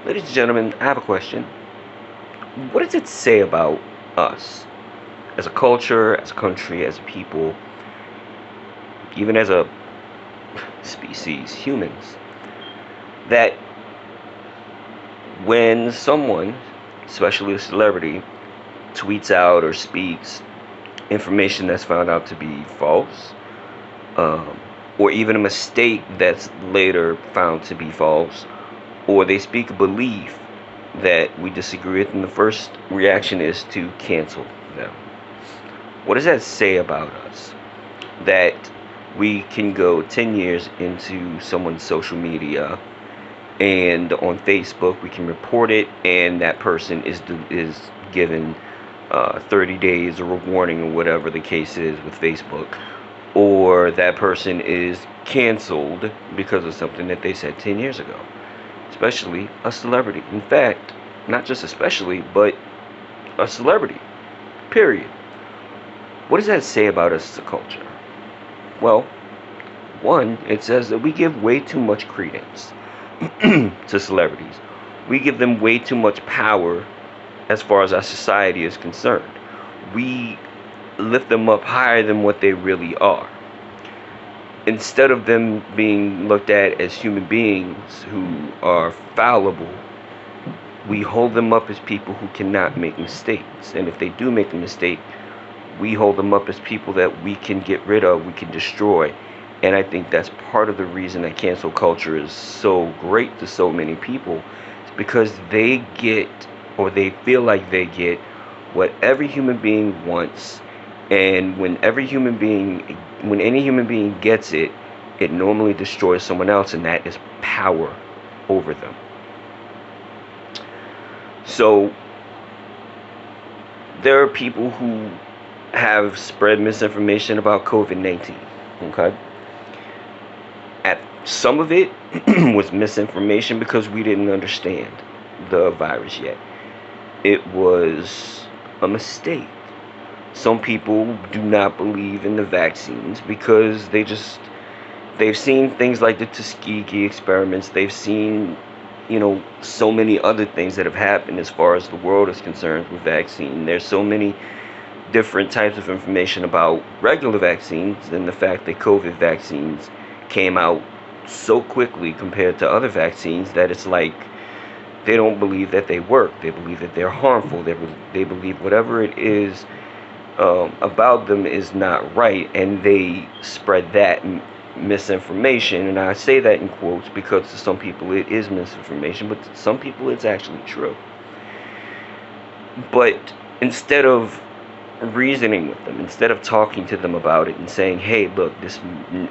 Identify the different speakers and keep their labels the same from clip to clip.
Speaker 1: Ladies and gentlemen, I have a question. What does it say about us as a culture, as a country, as a people, even as a species, humans, that when someone, especially a celebrity, tweets out or speaks information that's found out to be false, um, or even a mistake that's later found to be false, or they speak a belief that we disagree with, and the first reaction is to cancel them? What does that say about us? That we can go 10 years into someone's social media, and on Facebook we can report it, and that person is given 30 days or a warning, or whatever the case is with Facebook, or that person is canceled because of something that they said 10 years ago, especially a celebrity. In fact, not just especially, but a celebrity, period. What does that say about us as a culture? Well, one, it says that we give way too much credence to celebrities. We give them way too much power as far as our society is concerned. We lift them up higher than what they really are. Instead of them being looked at as human beings who are fallible, we hold them up as people who cannot make mistakes. And if they do make a mistake, we hold them up as people that we can get rid of, we can destroy. And I think that's part of the reason that cancel culture is so great to so many people. It's because they get, or they feel like they get, what every human being wants. And when any human being gets it, it normally destroys someone else, and that is power over them. So there are people who have spread misinformation about COVID-19. Okay, at some of it was misinformation because we didn't understand the virus yet. It was a mistake. Some people do not believe in the vaccines because they've seen things like the Tuskegee experiments. They've seen, so many other things that have happened as far as the world is concerned with vaccine. There's so many different types of information about regular vaccines, and the fact that COVID vaccines came out so quickly compared to other vaccines that it's like they don't believe that they work. They believe that they're harmful. They believe whatever it is about them is not right, and they spread that misinformation. And I say that in quotes because to some people it is misinformation, but to some people it's actually true. But instead of reasoning with them, instead of talking to them about it and saying, hey, look, this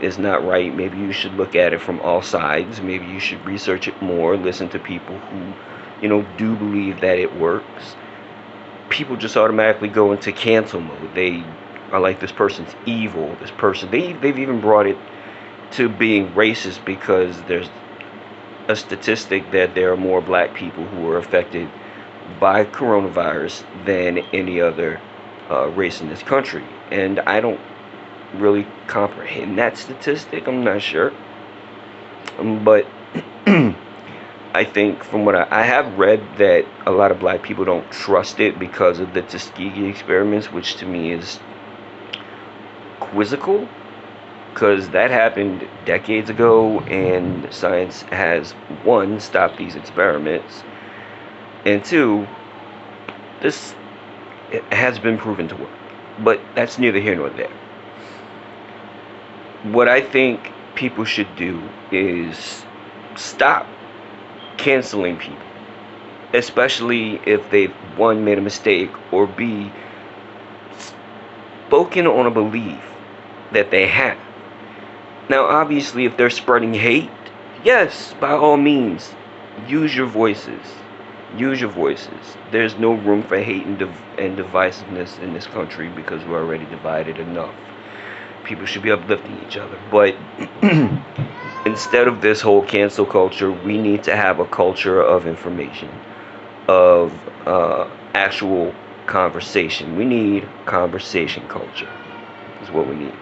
Speaker 1: is not right, maybe you should look at it from all sides, maybe you should research it more, listen to people who do believe that it works, people just automatically go into cancel mode. They are like, this person's evil, this person, they've even brought it to being racist, because there's a statistic that there are more black people who are affected by coronavirus than any other race in this country. And I don't really comprehend that statistic. I'm not sure. But I think from what I have read, that a lot of black people don't trust it because of the Tuskegee experiments, which to me is quizzical, because that happened decades ago, and science has, one, stopped these experiments, and two, this has been proven to work. But that's neither here nor there. What I think people should do is stop canceling people, especially if they've, one, made a mistake, or B, spoken on a belief that they have. Now, obviously, if they're spreading hate, yes, by all means, use your voices. Use your voices. There's no room for hate and divisiveness in this country, because we're already divided enough. People should be uplifting each other. But instead of this whole cancel culture, we need to have a culture of information, of actual conversation. We need conversation culture, is what we need.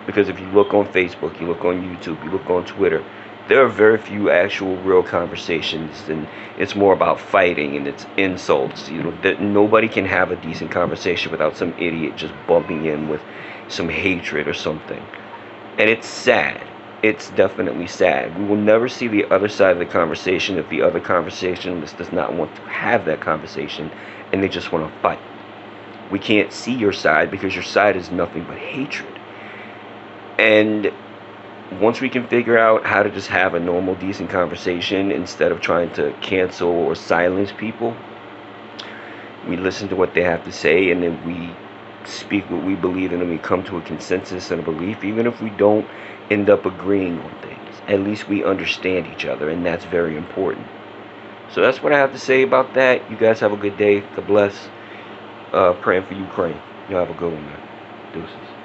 Speaker 1: Because if you look on Facebook, you look on YouTube, you look on Twitter, There are very few actual real conversations, and it's more about fighting and it's insults. That nobody can have a decent conversation without some idiot just bumping in with some hatred or something. And it's sad. It's definitely sad. We will never see the other side of the conversation if the other conversationalist does not want to have that conversation and they just want to fight. We can't see your side because your side is nothing but hatred. And once we can figure out how to just have a normal, decent conversation instead of trying to cancel or silence people, we listen to what they have to say, and then we speak what we believe in, and we come to a consensus and a belief, even if we don't end up agreeing on things. At least we understand each other, and that's very important. So that's what I have to say about that. You guys have a good day. God bless. Praying for Ukraine. Y'all have a good one, man. Deuces.